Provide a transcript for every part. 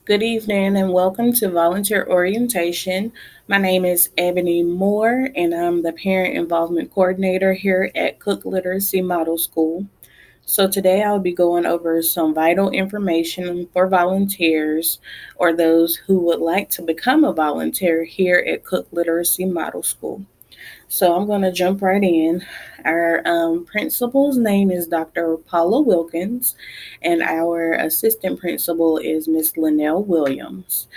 Good evening and welcome to Volunteer Orientation. My name is Ebony Moore and I'm the Parent Involvement Coordinator here at Cook Literacy Model School. So today I'll be going over some vital information for volunteers or those who would like to become a volunteer here at Cook Literacy Model School. So I'm going to jump right in. Our principal's name is Dr. Paula Wilkins, and our assistant principal is Miss Linnell Williams.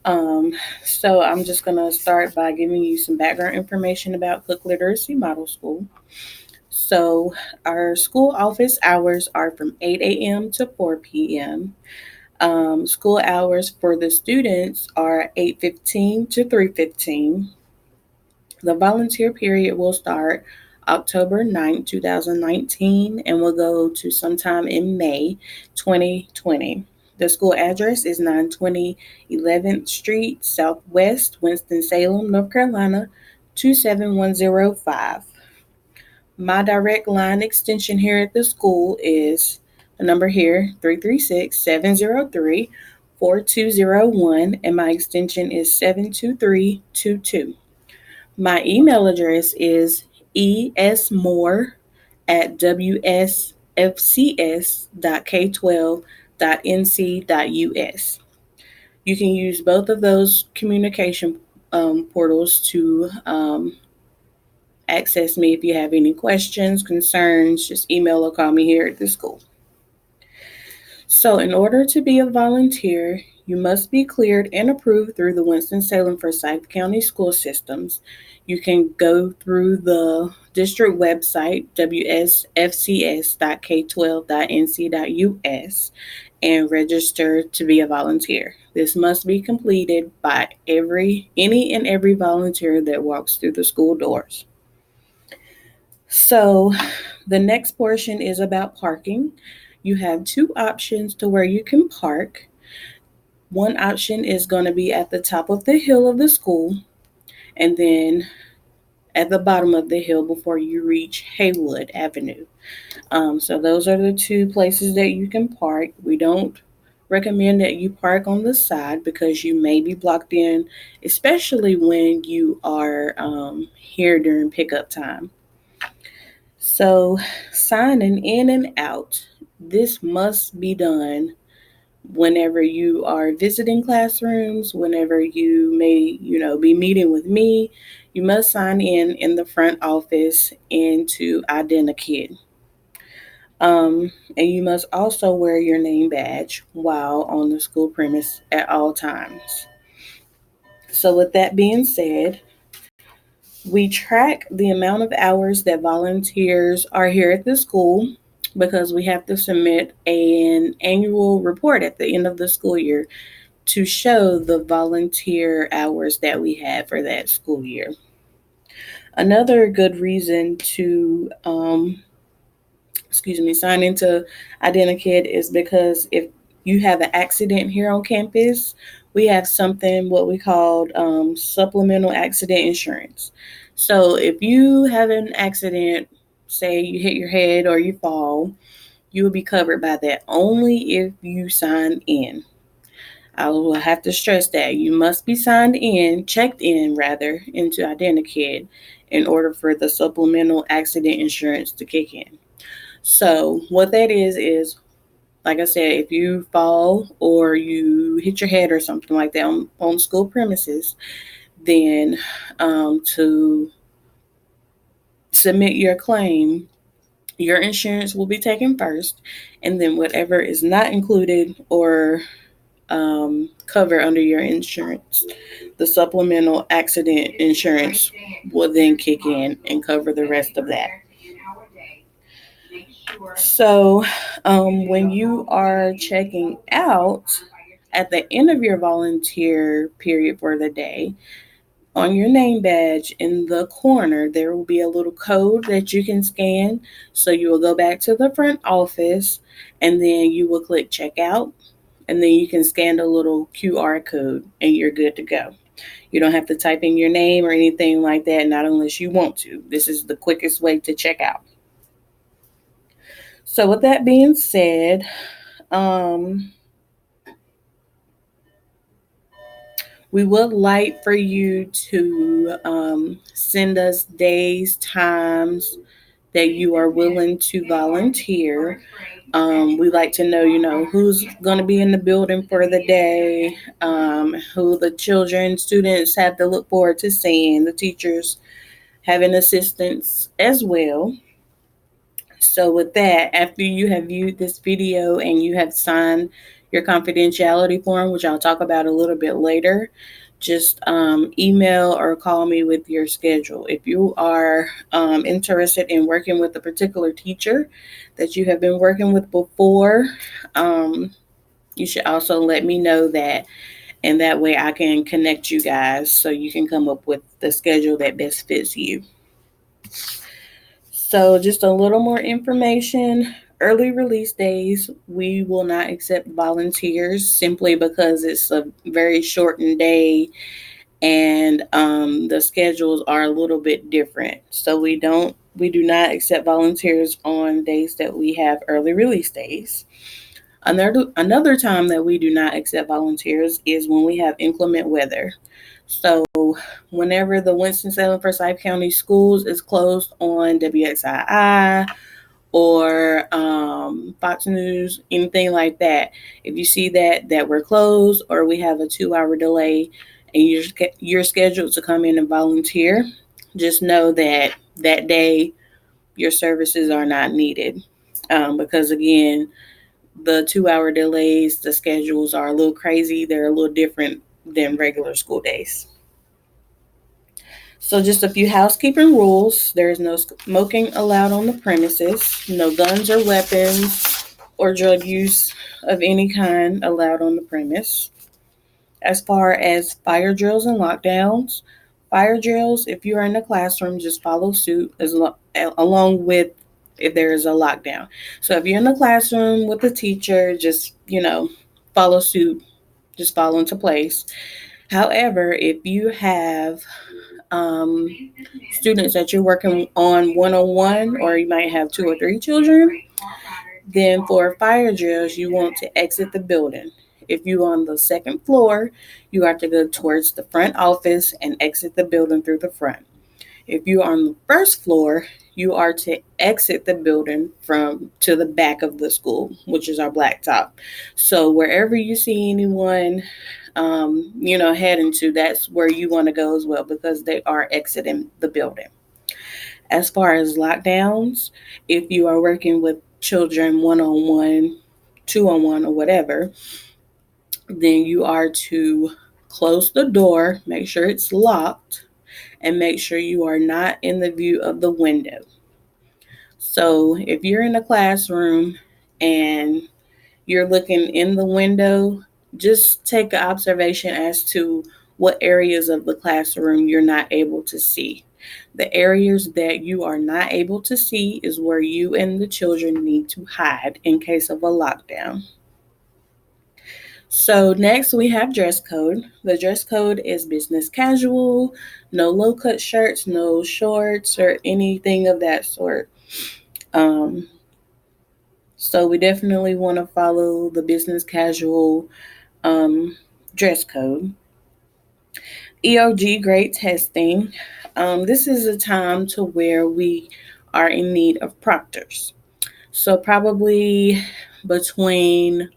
Um, so I'm just going to start by giving you some background information about Cook Literacy Model School. So our school office hours are from 8 a.m. to 4 p.m. School hours for the students are 8:15 to 3:15. The volunteer period will start October 9th, 2019, and will go to sometime in May 2020. The school address is 920 11th Street, Southwest, Winston-Salem, North Carolina, 27105. My direct line extension here at the school is the number here, 336-703-4201, and my extension is 72322. My email address is esmore at wsfcs.k12.nc.us. You can use both of those communication portals to access me if you have any questions, concerns, just email or call me here at the school. So, in order to be a volunteer, you must be cleared and approved through the Winston-Salem Forsyth County School Systems. You can go through the district website, wsfcs.k12.nc.us, and register to be a volunteer. This must be completed by any and every volunteer that walks through the school doors. So, the next portion is about parking. You have two options to where you can park. One option is going to be at the top of the hill of the school, and then at the bottom of the hill before you reach Haywood Avenue. So those are the two places that you can park. We don't recommend that you park on the side because you may be blocked in, especially when you are here during pickup time. So signing in and out, this must be done whenever you are visiting classrooms, whenever you may, be meeting with me. You must sign in the front office and to Identikid. And you must also wear your name badge while on the school premise at all times. So, with that being said, we track the amount of hours that volunteers are here at the school because we have to submit an annual report at the end of the school year to show the volunteer hours that we had for that school year. Another good reason to sign into Identikid is because if you have an accident here on campus, we have something what we call supplemental accident insurance. So if you have an accident, say you hit your head or you fall, you will be covered by that only if you sign in. I will have to stress that you must be checked in rather, into Identikid in order for the supplemental accident insurance to kick in. So what that is like I said, if you fall or you hit your head or something like that on school premises, then to submit your claim, your insurance will be taken first, and then whatever is not included or cover under your insurance, the supplemental accident insurance will then kick in and cover the rest of that. So, when you are checking out at the end of your volunteer period for the day, on your name badge in the corner, there will be a little code that you can scan. So, you will go back to the front office and then you will click checkout, and then you can scan the little QR code and you're good to go. You don't have to type in your name or anything like that, not unless you want to. This is the quickest way to check out. So, with that being said, um, We would like for you to send us days, times that you are willing to volunteer. We like to know, who's going to be in the building for the day, who the children, students have to look forward to seeing, the teachers having assistance as well. So, with that, after you have viewed this video and you have signed your confidentiality form, which I'll talk about a little bit later, just email or call me with your schedule. If you are interested in working with a particular teacher that you have been working with before, you should also let me know that. And that way I can connect you guys so you can come up with the schedule that best fits you. So, just a little more information. Early release days, we will not accept volunteers simply because it's a very shortened day and the schedules are a little bit different. So we do not accept volunteers on days that we have early release days. Another time that we do not accept volunteers is when we have inclement weather. So whenever the Winston-Salem Forsyth County Schools is closed on WXII or Fox News, anything like that, if you see that we're closed or we have a 2-hour delay and you're scheduled to come in and volunteer, just know that that day your services are not needed. Because again, the 2-hour delays, the schedules are a little crazy. They're a little different than regular school days. So just a few housekeeping rules. There is no smoking allowed on the premises, no guns or weapons or drug use of any kind allowed on the premise. As far as fire drills and lockdowns, fire drills, if you are in the classroom, just follow suit along with if there is a lockdown. So if you're in the classroom with the teacher, just, follow suit, just fall into place. However, if you have um, students that you're working on one-on-one, or you might have 2 or 3 children, then for fire drills, you want to exit the building. If you're on the second floor, you have to go towards the front office and exit the building through the front. If you're on the first floor, you are to exit the building from to the back of the school, which is our blacktop. So wherever you see anyone, heading to, that's where you want to go as well, because they are exiting the building. As far as lockdowns, if you are working with children one-on-one, two-on-one, or whatever, then you are to close the door, make sure it's locked, and make sure you are not in the view of the window. So if you're in a classroom and you're looking in the window, just take an observation as to what areas of the classroom you're not able to see. The areas that you are not able to see is where you and the children need to hide in case of a lockdown. So next we have dress code. The dress code is business casual, no low-cut shirts, no shorts, or anything of that sort. So we definitely want to follow the business casual dress code. EOG grade testing. This is a time to where we are in need of proctors. So probably between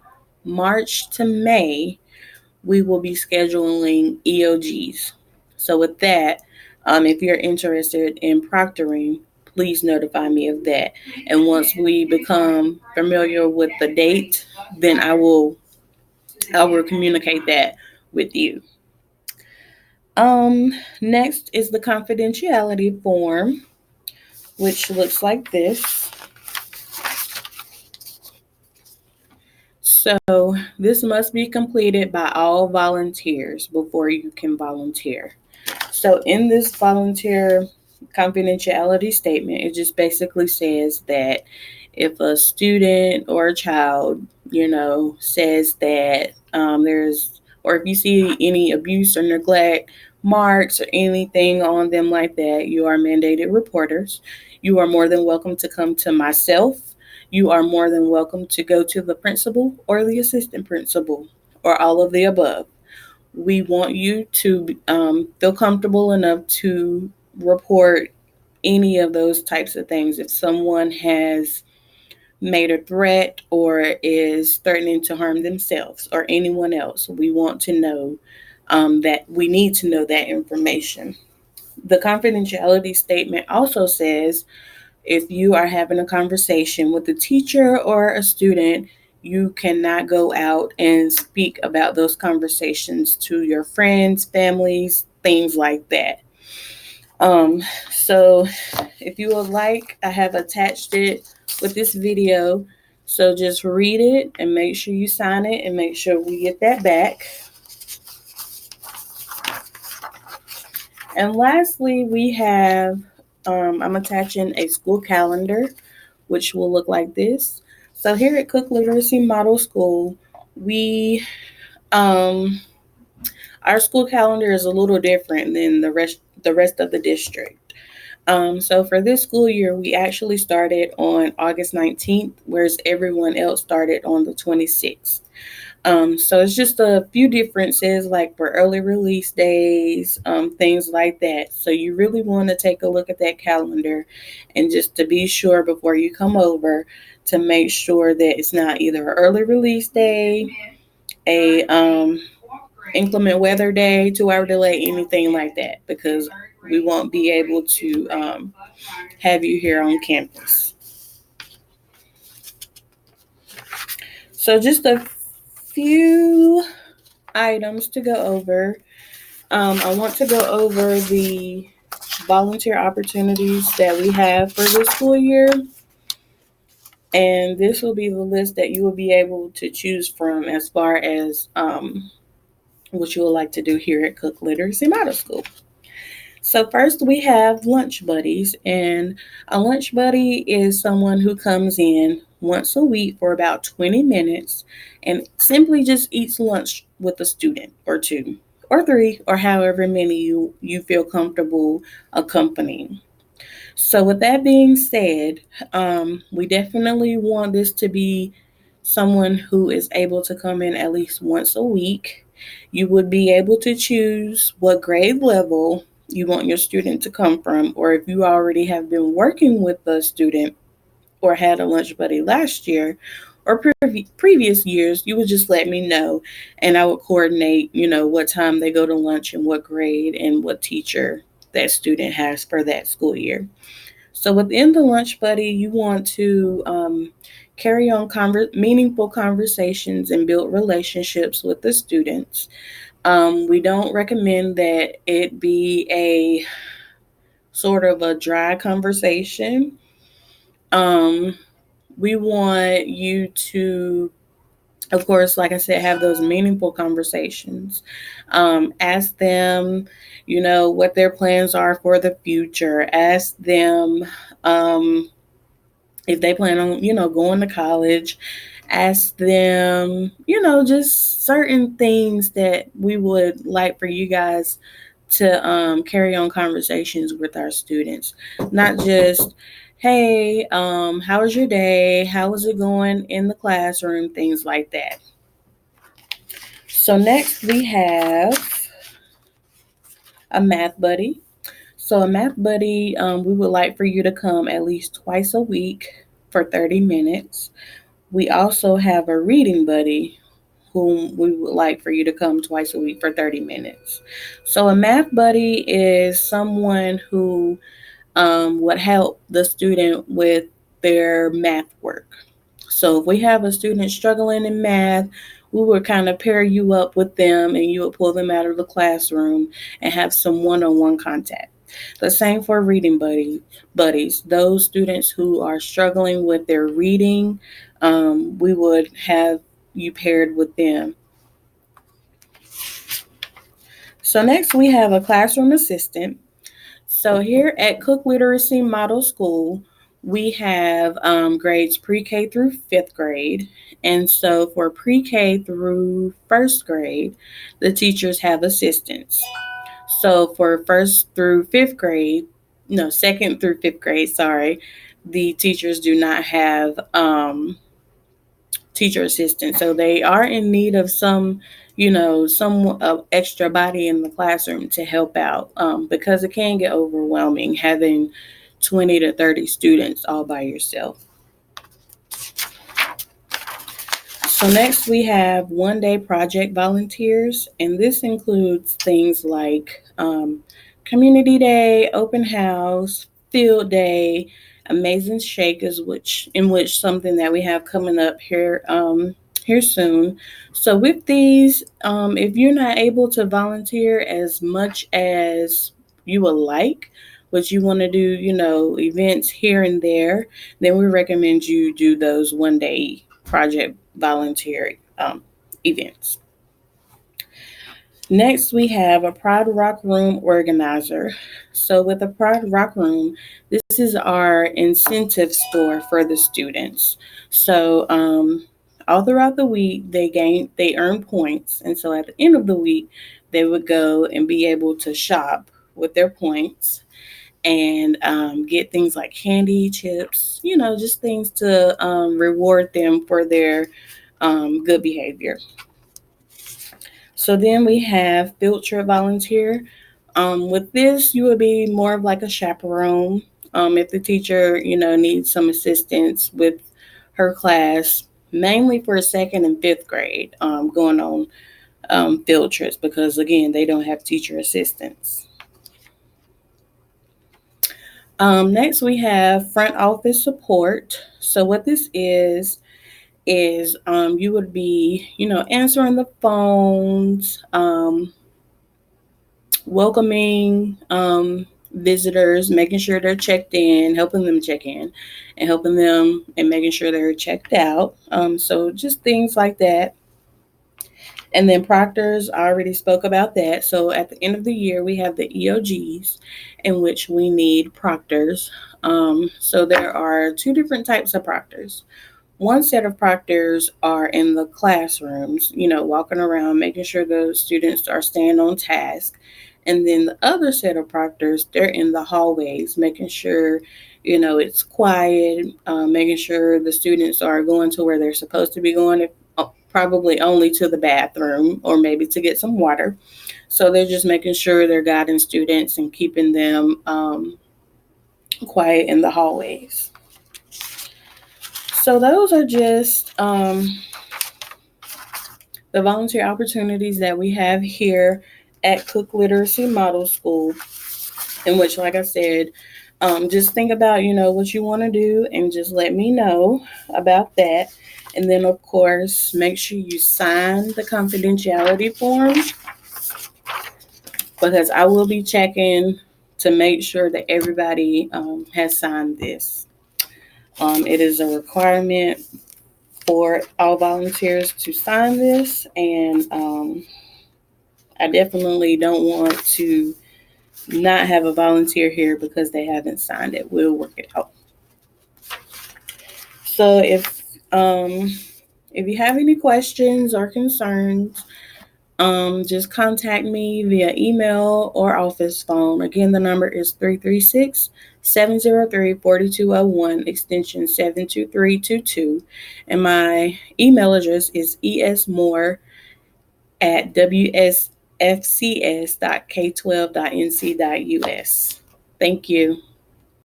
March to May, we will be scheduling EOGs. So with that, if you're interested in proctoring, please notify me of that. And once we become familiar with the date, then I will communicate that with you. Next is the confidentiality form, which looks like this. So this must be completed by all volunteers before you can volunteer. So in this volunteer confidentiality statement, it just basically says that if a student or a child, says that or if you see any abuse or neglect, marks or anything on them like that, you are mandated reporters. You are more than welcome to come to myself. You are more than welcome to go to the principal or the assistant principal or all of the above. we want you to feel comfortable enough to report any of those types of things. If someone has made a threat or is threatening to harm themselves or anyone else, we want to know that we need to know that information. The confidentiality statement also says if you are having a conversation with a teacher or a student, you cannot go out and speak about those conversations to your friends, families, things like that. Um, so if you would like, I have attached it with this video. So just read it and make sure you sign it and make sure we get that back. And lastly, we have, I'm attaching a school calendar, which will look like this. So here at Cook Literacy Model School, we, um, our school calendar is a little different than the rest of the district. So for this school year, we actually started on August 19th, whereas everyone else started on the 26th. So it's just a few differences, like for early release days, things like that. So you really want to take a look at that calendar and just to be sure before you come over to make sure that it's not either an early release day, a inclement weather day, 2 hour delay, anything like that, because we won't be able to have you here on campus. So just a few items to go over. I want to go over the volunteer opportunities that we have for this school year. And this will be the list that you will be able to choose from as far as what you would like to do here at Cook Literacy Model School. So first we have lunch buddies, and a lunch buddy is someone who comes in once a week for about 20 minutes and simply just eats lunch with a student or two or three or however many you feel comfortable accompanying. So with that being said, we definitely want this to be someone who is able to come in at least once a week. You would be able to choose what grade level you want your student to come from, or if you already have been working with the student or had a lunch buddy last year or previous years, you would just let me know and I would coordinate, what time they go to lunch and what grade and what teacher that student has for that school year. So within the lunch buddy, you want to carry on meaningful conversations and build relationships with the students. We don't recommend that it be a sort of a dry conversation. Um, we want you to, of course, like I said, have those meaningful conversations. Ask them, what their plans are for the future. Ask them if they plan on, going to college. Ask them, just certain things that we would like for you guys to carry on conversations with our students. Not just, hey, how was your day? How was it going in the classroom? Things like that. So next we have a math buddy. So a math buddy, we would like for you to come at least twice a week for 30 minutes. We also have a reading buddy whom we would like for you to come twice a week for 30 minutes. So a math buddy is someone who would help the student with their math work. So if we have a student struggling in math, we would kind of pair you up with them and you would pull them out of the classroom and have some one-on-one contact. The same for reading buddies. Those students who are struggling with their reading, we would have you paired with them. So next we have a classroom assistant. So here at Cook Literacy Model School, we have grades pre-K through fifth grade. And so for pre-K through first grade, the teachers have assistants. So for first through fifth grade, no, second through fifth grade, sorry, the teachers do not have teacher assistants. So they are in need of some, some extra body in the classroom to help out, because it can get overwhelming having 20 to 30 students all by yourself. So next we have 1 day project volunteers, and this includes things like community day, open house, field day, amazing shake is which something that we have coming up here soon. So with these, if you're not able to volunteer as much as you would like, but you want to do, events here and there, then we recommend you do those 1 day project volunteer events. Next, we have a Pride Rock Room organizer. So, with the Pride Rock Room, this is our incentive store for the students. So, all throughout the week, they earn points, and so at the end of the week, they would go and be able to shop with their points and get things like candy, chips, just things to reward them for their good behavior. So then we have field trip volunteer. With this, you would be more of like a chaperone. If the teacher, needs some assistance with her class, mainly for second and fifth grade, going on field trips because, again, they don't have teacher assistants. Next, we have front office support. So what this is you would be, answering the phones, welcoming visitors, making sure they're checked in, helping them check in, and helping them and making sure they're checked out. So just things like that. And then proctors, I already spoke about that. So at the end of the year, we have the EOGs, in which we need proctors. So there are two different types of proctors. One set of proctors are in the classrooms, walking around, making sure the students are staying on task. And then the other set of proctors, they're in the hallways, making sure, it's quiet, making sure the students are going to where they're supposed to be going, probably only to the bathroom or maybe to get some water. So they're just making sure they're guiding students and keeping them quiet in the hallways. So those are just the volunteer opportunities that we have here at Cook Literacy Model School, in which, like I said, just think about, what you want to do and just let me know about that. And then, of course, make sure you sign the confidentiality form because I will be checking to make sure that everybody has signed this. It is a requirement for all volunteers to sign this, and I definitely don't want to not have a volunteer here because they haven't signed it. We'll work it out. So if you have any questions or concerns, just contact me via email or office phone. Again, the number is 336-703-4201, extension 72322. And my email address is esmore@wsfcs.k12.nc.us. Thank you.